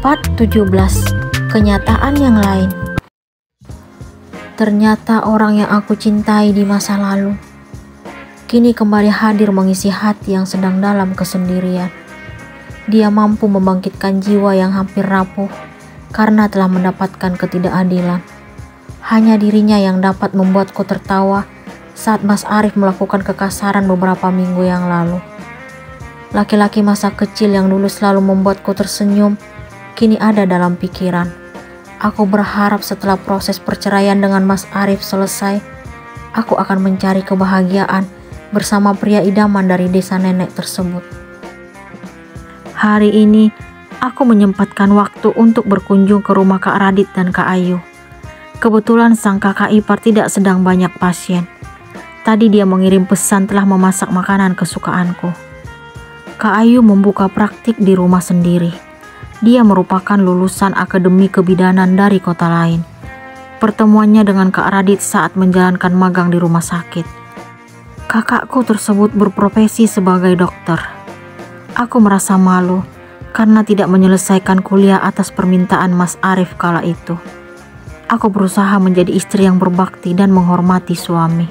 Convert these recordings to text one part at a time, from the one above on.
Part 17. Kenyataan yang lain. Ternyata orang yang aku cintai di masa lalu kini kembali hadir mengisi hati yang sedang dalam kesendirian. Dia mampu membangkitkan jiwa yang hampir rapuh karena telah mendapatkan ketidakadilan. Hanya dirinya yang dapat membuatku tertawa saat Mas Arif melakukan kekasaran beberapa minggu yang lalu. Laki-laki masa kecil yang dulu selalu membuatku tersenyum kini ada dalam pikiran. Aku berharap setelah proses perceraian dengan Mas Arif selesai, aku akan mencari kebahagiaan bersama pria idaman dari desa nenek tersebut. Hari ini, aku menyempatkan waktu untuk berkunjung ke rumah Kak Radit dan Kak Ayu. Kebetulan sang kakak ipar tidak sedang banyak pasien. Tadi dia mengirim pesan telah memasak makanan kesukaanku. Kak Ayu membuka praktik di rumah sendiri. Dia merupakan lulusan akademi kebidanan dari kota lain. Pertemuannya dengan Kak Radit saat menjalankan magang di rumah sakit. Kakakku tersebut berprofesi sebagai dokter. Aku merasa malu karena tidak menyelesaikan kuliah atas permintaan Mas Arif kala itu. Aku berusaha menjadi istri yang berbakti dan menghormati suami.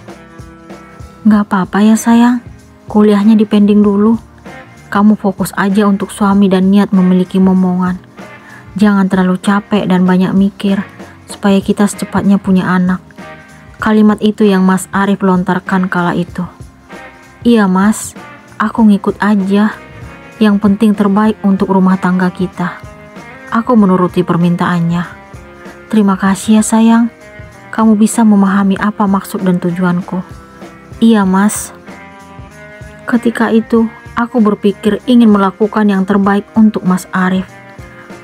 Gak apa-apa ya sayang, kuliahnya dipending dulu. Kamu fokus aja untuk suami dan niat memiliki momongan. Jangan terlalu capek dan banyak mikir supaya kita secepatnya punya anak. Kalimat itu yang Mas Arif lontarkan kala itu. Iya mas, aku ngikut aja. Yang penting terbaik untuk rumah tangga kita. Aku menuruti permintaannya. Terima kasih ya sayang. Kamu bisa memahami apa maksud dan tujuanku. Iya mas. Ketika itu, aku berpikir ingin melakukan yang terbaik untuk Mas Arif.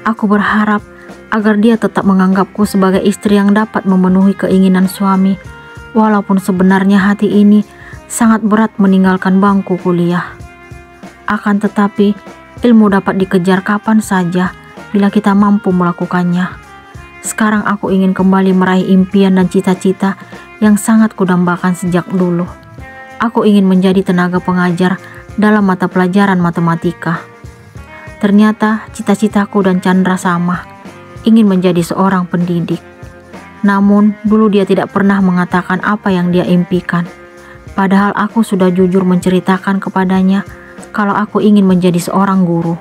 Aku berharap agar dia tetap menganggapku sebagai istri yang dapat memenuhi keinginan suami, walaupun sebenarnya hati ini sangat berat meninggalkan bangku kuliah. Akan tetapi, ilmu dapat dikejar kapan saja bila kita mampu melakukannya. Sekarang aku ingin kembali meraih impian dan cita-cita yang sangat kudambakan sejak dulu. Aku ingin menjadi tenaga pengajar dalam mata pelajaran matematika. Ternyata cita-citaku dan Chandra sama, ingin menjadi seorang pendidik. Namun dulu dia tidak pernah mengatakan apa yang dia impikan. Padahal aku sudah jujur menceritakan kepadanya kalau aku ingin menjadi seorang guru.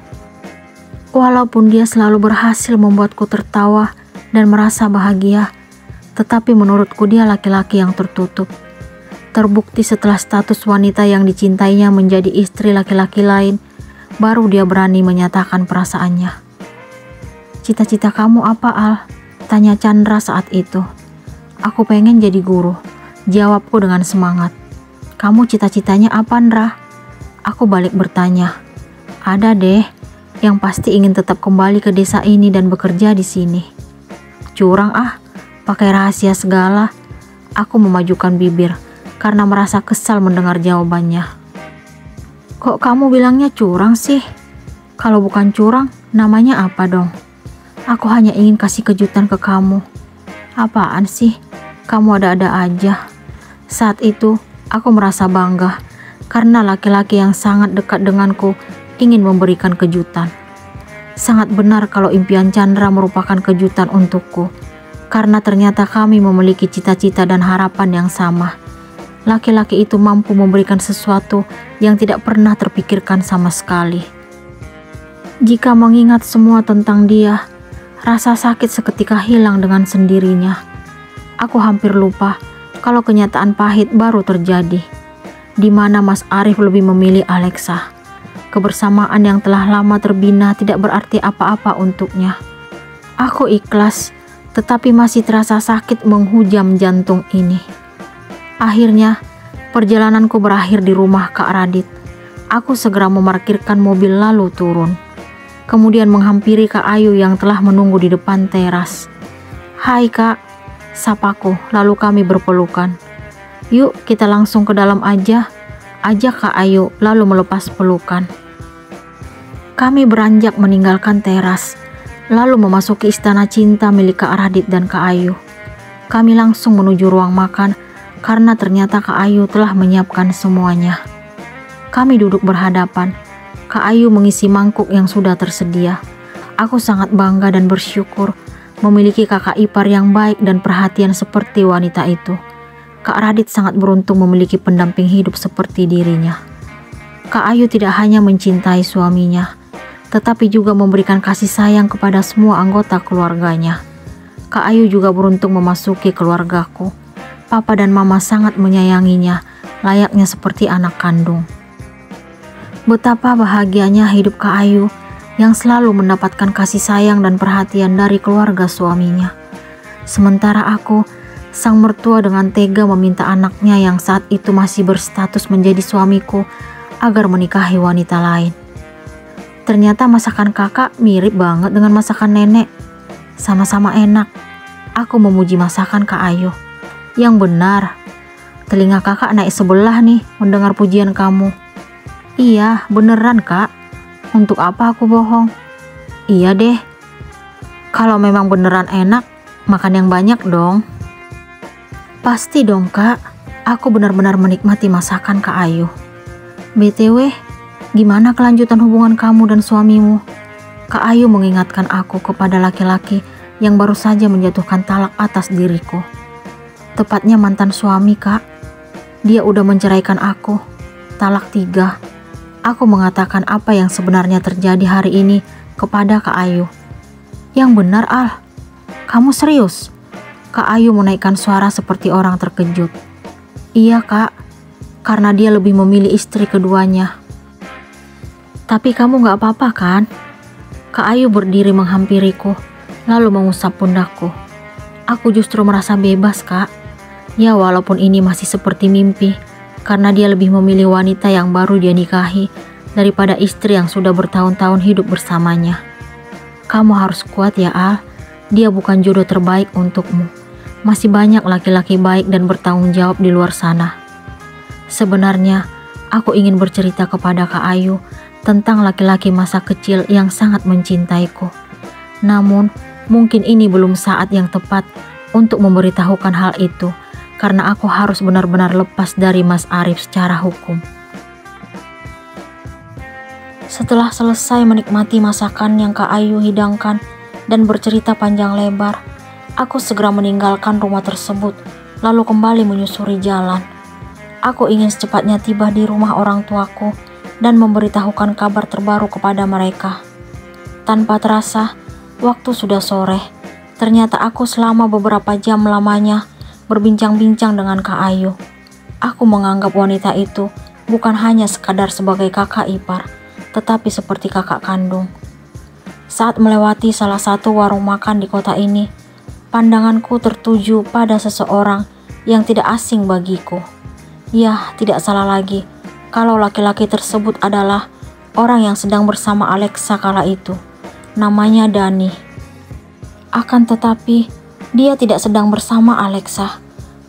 Walaupun dia selalu berhasil membuatku tertawa dan merasa bahagia, tetapi menurutku dia laki-laki yang tertutup. Terbukti setelah status wanita yang dicintainya menjadi istri laki-laki lain, baru dia berani menyatakan perasaannya. Cita-cita kamu apa, Al? Tanya Chandra saat itu. Aku pengen jadi guru, jawabku dengan semangat. Kamu cita-citanya apa, Ndra? Aku balik bertanya. Ada deh, yang pasti ingin tetap kembali ke desa ini dan bekerja di sini. Curang ah, pakai rahasia segala. Aku memajukan bibir karena merasa kesal mendengar jawabannya. Kok kamu bilangnya curang sih? Kalau bukan curang, namanya apa dong? Aku hanya ingin kasih kejutan ke kamu. Apaan sih? Kamu ada-ada aja. Saat itu, aku merasa bangga karena laki-laki yang sangat dekat denganku ingin memberikan kejutan. Sangat benar kalau impian Chandra merupakan kejutan untukku, karena ternyata kami memiliki cita-cita dan harapan yang sama. Laki-laki itu mampu memberikan sesuatu yang tidak pernah terpikirkan sama sekali. Jika mengingat semua tentang dia, rasa sakit seketika hilang dengan sendirinya. Aku hampir lupa kalau kenyataan pahit baru terjadi, di mana Mas Arif lebih memilih Alexa. Kebersamaan yang telah lama terbina tidak berarti apa-apa untuknya. Aku ikhlas, tetapi masih terasa sakit menghujam jantung ini. Akhirnya, perjalananku berakhir di rumah Kak Radit. Aku segera memarkirkan mobil lalu turun. Kemudian menghampiri Kak Ayu yang telah menunggu di depan teras. Hai Kak, sapaku, lalu kami berpelukan. Yuk kita langsung ke dalam aja, ajak Kak Ayu lalu melepas pelukan. Kami beranjak meninggalkan teras, lalu memasuki istana cinta milik Kak Radit dan Kak Ayu. Kami langsung menuju ruang makan, karena ternyata Kak Ayu telah menyiapkan semuanya. Kami duduk berhadapan. Kak Ayu mengisi mangkuk yang sudah tersedia. Aku sangat bangga dan bersyukur memiliki kakak ipar yang baik dan perhatian seperti wanita itu. Kak Radit sangat beruntung memiliki pendamping hidup seperti dirinya. Kak Ayu tidak hanya mencintai suaminya, tetapi juga memberikan kasih sayang kepada semua anggota keluarganya. Kak Ayu juga beruntung memasuki keluargaku. Papa dan mama sangat menyayanginya, layaknya seperti anak kandung. Betapa bahagianya hidup Kak Ayu yang selalu mendapatkan kasih sayang dan perhatian dari keluarga suaminya. Sementara aku, sang mertua dengan tega meminta anaknya yang saat itu masih berstatus menjadi suamiku agar menikahi wanita lain. Ternyata masakan kakak mirip banget dengan masakan nenek. Sama-sama enak. Aku memuji masakan Kak Ayu. Yang benar, telinga kakak naik sebelah nih mendengar pujian kamu. Iya, beneran kak. Untuk apa aku bohong? Iya deh. Kalau memang beneran enak, makan yang banyak dong. Pasti dong kak. Aku benar-benar menikmati masakan Kak Ayu. BTW, gimana kelanjutan hubungan kamu dan suamimu? Kak Ayu mengingatkan aku kepada laki-laki yang baru saja menjatuhkan talak atas diriku. Tepatnya mantan suami kak. Dia udah menceraikan aku. Talak 3. Aku mengatakan apa yang sebenarnya terjadi hari ini kepada Kak Ayu. Yang benar Al, kamu serius? Kak Ayu menaikkan suara seperti orang terkejut. Iya kak, karena dia lebih memilih istri keduanya. Tapi kamu gak apa-apa kan? Kak Ayu berdiri menghampiriku, lalu mengusap pundakku. Aku justru merasa bebas kak. Ya walaupun ini masih seperti mimpi, karena dia lebih memilih wanita yang baru dia nikahi daripada istri yang sudah bertahun-tahun hidup bersamanya. Kamu harus kuat ya Al, dia bukan jodoh terbaik untukmu. Masih banyak laki-laki baik dan bertanggung jawab di luar sana. Sebenarnya, aku ingin bercerita kepada Kak Ayu tentang laki-laki masa kecil yang sangat mencintaiku. Namun, mungkin ini belum saat yang tepat untuk memberitahukan hal itu, karena aku harus benar-benar lepas dari Mas Arif secara hukum. Setelah selesai menikmati masakan yang Kak Ayu hidangkan dan bercerita panjang lebar, aku segera meninggalkan rumah tersebut, lalu kembali menyusuri jalan. Aku ingin secepatnya tiba di rumah orang tuaku dan memberitahukan kabar terbaru kepada mereka. Tanpa terasa, waktu sudah sore. Ternyata aku selama beberapa jam lamanya berbincang-bincang dengan Kak Ayu. Aku menganggap wanita itu bukan hanya sekadar sebagai kakak ipar, tetapi seperti kakak kandung. Saat melewati salah satu warung makan di kota ini, pandanganku tertuju pada seseorang yang tidak asing bagiku. Ya, tidak salah lagi kalau laki-laki tersebut adalah orang yang sedang bersama Alexa kala itu. Namanya Dani. Akan tetapi, dia tidak sedang bersama Alexa,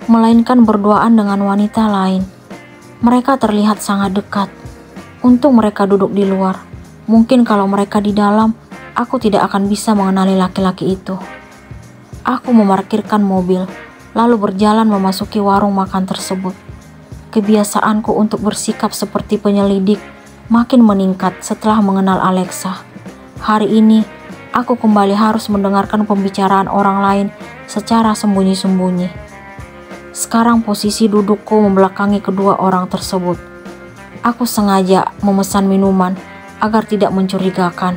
melainkan berduaan dengan wanita lain. Mereka terlihat sangat dekat. Untung mereka duduk di luar. Mungkin kalau mereka di dalam, aku tidak akan bisa mengenali laki-laki itu. Aku memarkirkan mobil, lalu berjalan memasuki warung makan tersebut. Kebiasaanku untuk bersikap seperti penyelidik makin meningkat setelah mengenal Alexa. Hari ini, aku kembali harus mendengarkan pembicaraan orang lain secara sembunyi-sembunyi. Sekarang posisi dudukku membelakangi kedua orang tersebut. Aku sengaja memesan minuman agar tidak mencurigakan.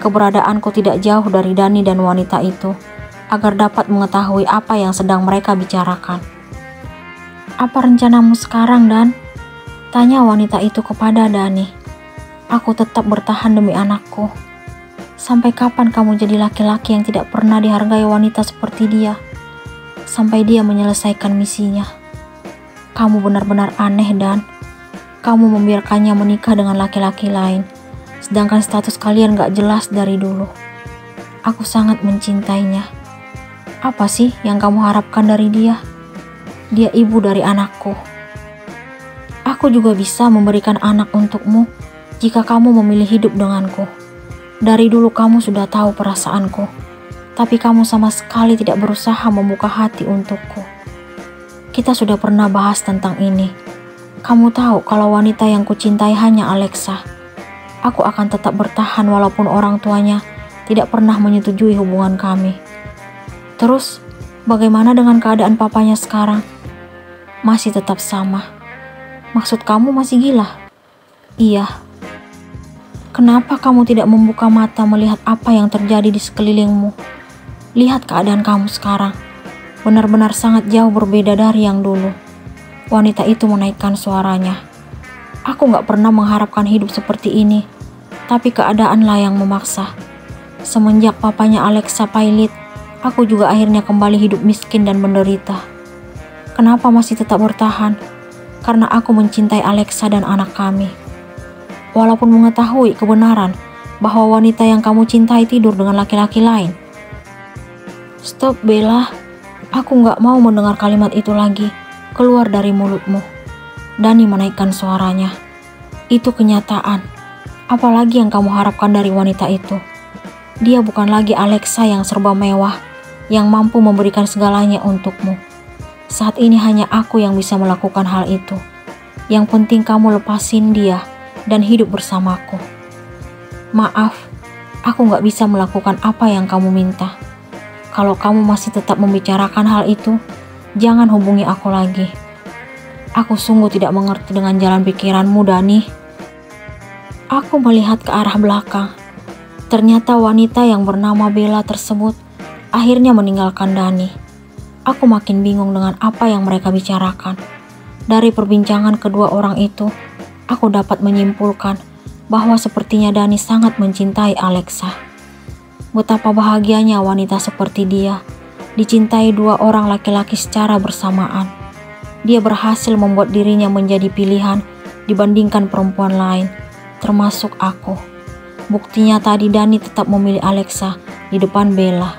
Keberadaanku tidak jauh dari Dani dan wanita itu, agar dapat mengetahui apa yang sedang mereka bicarakan. Apa rencanamu sekarang, Dan? Tanya wanita itu kepada Dani. Aku tetap bertahan demi anakku. Sampai kapan kamu jadi laki-laki yang tidak pernah dihargai wanita seperti dia? Sampai dia menyelesaikan misinya. Kamu benar-benar aneh, Dan. Kamu membiarkannya menikah dengan laki-laki lain, sedangkan status kalian gak jelas dari dulu. Aku sangat mencintainya. Apa sih yang kamu harapkan dari dia? Dia ibu dari anakku. Aku juga bisa memberikan anak untukmu jika kamu memilih hidup denganku. Dari dulu kamu sudah tahu perasaanku, tapi kamu sama sekali tidak berusaha membuka hati untukku. Kita sudah pernah bahas tentang ini. Kamu tahu kalau wanita yang kucintai hanya Alexa. Aku akan tetap bertahan walaupun orang tuanya tidak pernah menyetujui hubungan kami. Terus, bagaimana dengan keadaan papanya sekarang? Masih tetap sama. Maksud kamu masih gila? Iya. Kenapa kamu tidak membuka mata melihat apa yang terjadi di sekelilingmu? Lihat keadaan kamu sekarang. Benar-benar sangat jauh berbeda dari yang dulu. Wanita itu menaikkan suaranya. Aku gak pernah mengharapkan hidup seperti ini, tapi keadaanlah yang memaksa. Semenjak papanya Alexa pailit, aku juga akhirnya kembali hidup miskin dan menderita. Kenapa masih tetap bertahan? Karena aku mencintai Alexa dan anak kami. Walaupun mengetahui kebenaran bahwa wanita yang kamu cintai tidur dengan laki-laki lain. Stop Bella, aku gak mau mendengar kalimat itu lagi keluar dari mulutmu. Dani menaikkan suaranya. Itu kenyataan. Apalagi yang kamu harapkan dari wanita itu? Dia bukan lagi Alexa yang serba mewah, yang mampu memberikan segalanya untukmu. Saat ini hanya aku yang bisa melakukan hal itu. Yang penting kamu lepasin dia dan hidup bersamaku. Maaf, aku gak bisa melakukan apa yang kamu minta. Kalau kamu masih tetap membicarakan hal itu, jangan hubungi aku lagi. Aku sungguh tidak mengerti dengan jalan pikiranmu, Dani. Aku melihat ke arah belakang. Ternyata wanita yang bernama Bella tersebut akhirnya meninggalkan Dani. Aku makin bingung dengan apa yang mereka bicarakan. Dari perbincangan kedua orang itu, aku dapat menyimpulkan bahwa sepertinya Dani sangat mencintai Alexa. Betapa bahagianya wanita seperti dia, dicintai dua orang laki-laki secara bersamaan. Dia berhasil membuat dirinya menjadi pilihan dibandingkan perempuan lain, termasuk aku. Buktinya tadi Dani tetap memilih Alexa di depan Bella.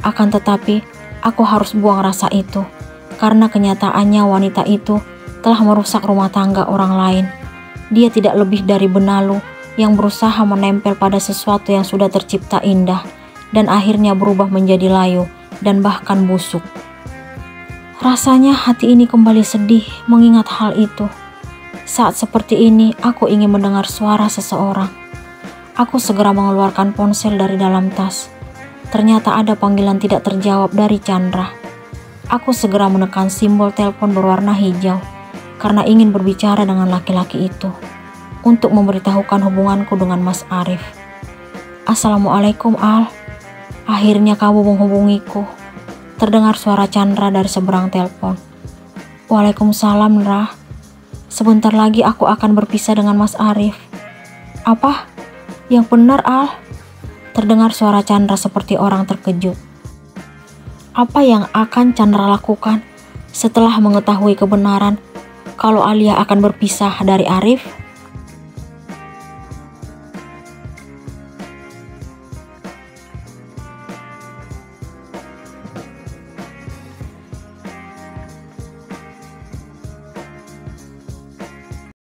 Akan tetapi, aku harus buang rasa itu, karena kenyataannya wanita itu telah merusak rumah tangga orang lain. Dia tidak lebih dari benalu yang berusaha menempel pada sesuatu yang sudah tercipta indah, dan akhirnya berubah menjadi layu dan bahkan busuk. Rasanya hati ini kembali sedih mengingat hal itu. Saat seperti ini, aku ingin mendengar suara seseorang. Aku segera mengeluarkan ponsel dari dalam tas. Ternyata ada panggilan tidak terjawab dari Chandra. Aku segera menekan simbol telepon berwarna hijau karena ingin berbicara dengan laki-laki itu untuk memberitahukan hubunganku dengan Mas Arif. Assalamualaikum Al. Akhirnya kamu menghubungiku. Terdengar suara Chandra dari seberang telepon. Waalaikumsalam Ra. Sebentar lagi aku akan berpisah dengan Mas Arif. Apa? Yang benar Al. Terdengar suara Chandra seperti orang terkejut. Apa yang akan Chandra lakukan setelah mengetahui kebenaran kalau Alia akan berpisah dari Arif?